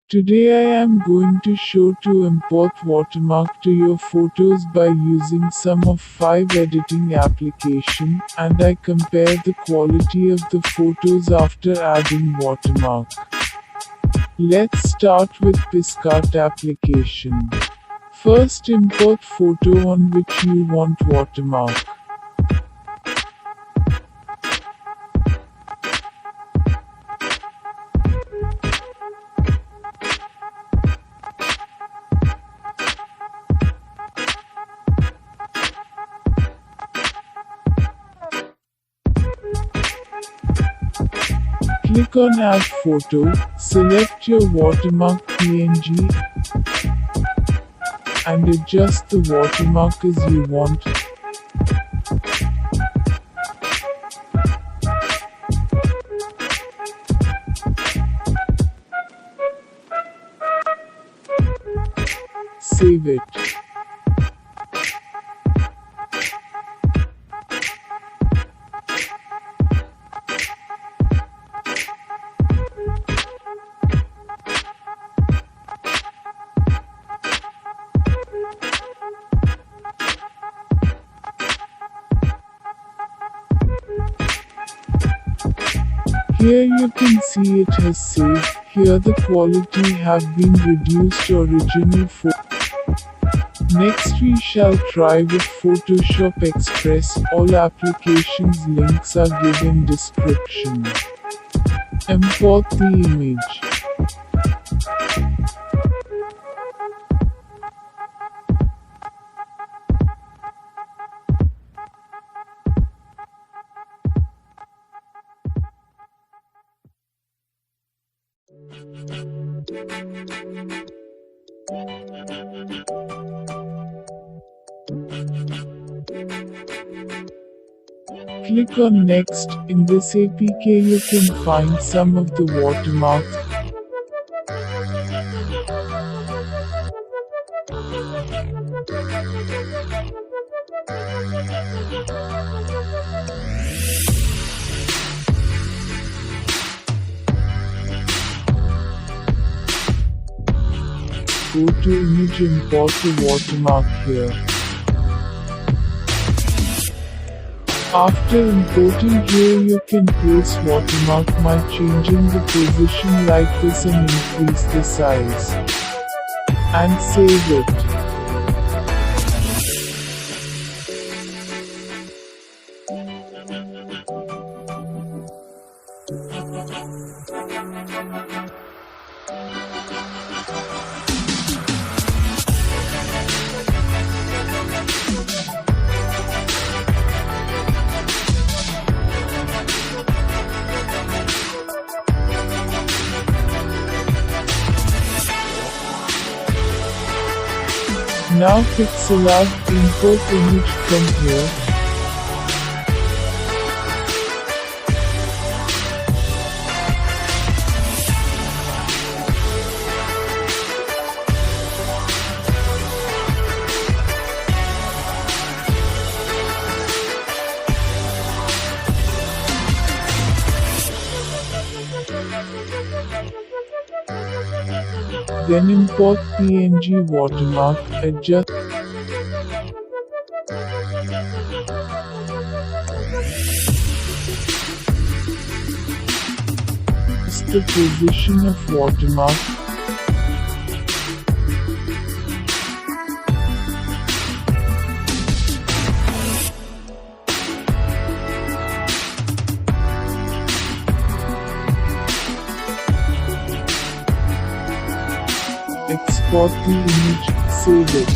Today I am going to show to import watermark to your photos by using some of 5 editing application and I compare the quality of the photos after adding watermark. Let's start with Piscart application. First import photo on which you want watermark. Click on Add Photo, select your watermark PNG and adjust the watermark as you want. Save it. Here you can see it has saved. Here the quality have been reduced to original photo. Next we shall try with Photoshop Express. All applications links are given description. Import the image. Click on Next. In this APK you can find some of the watermarks. Go to Image, import the watermark here. After importing here you can place watermark by changing the position like this and increase the size. And save it. Now Pixellab, import image from here. Then import PNG watermark, adjust the position of watermark. Export the image, save it.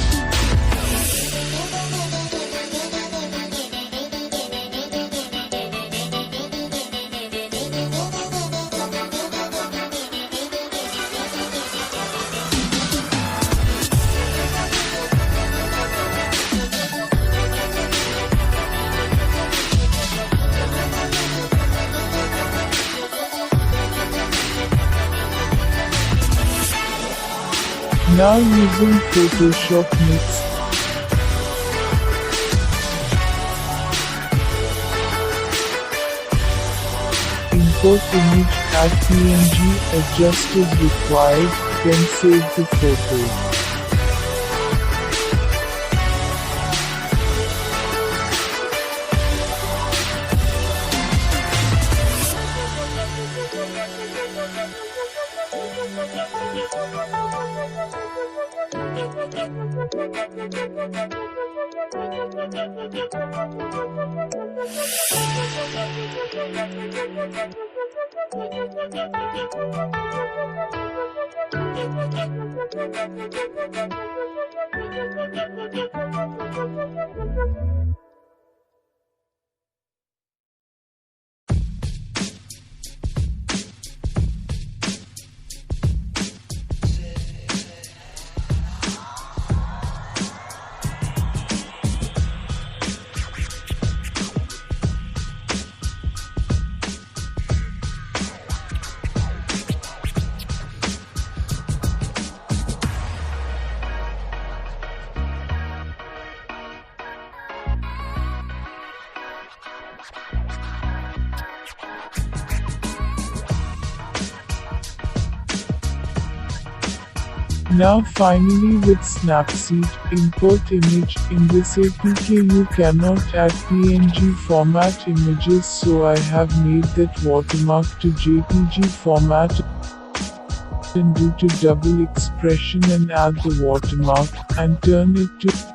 Now using Photoshop Mix, import image, add PNG, adjust as required. then save the photo. Now finally with Snapseed, import image. In this APK you cannot add PNG format images, so I have made that watermark to JPG format and do to double expression and add the watermark, and turn it to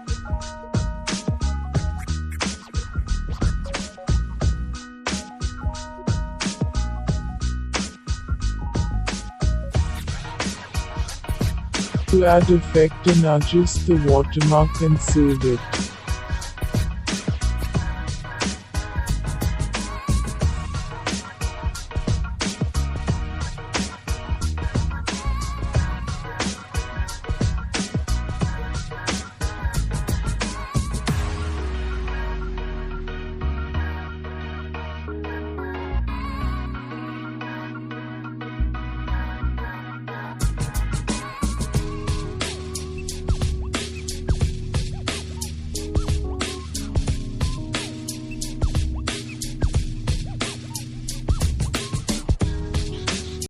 add effect and adjust the watermark and save it.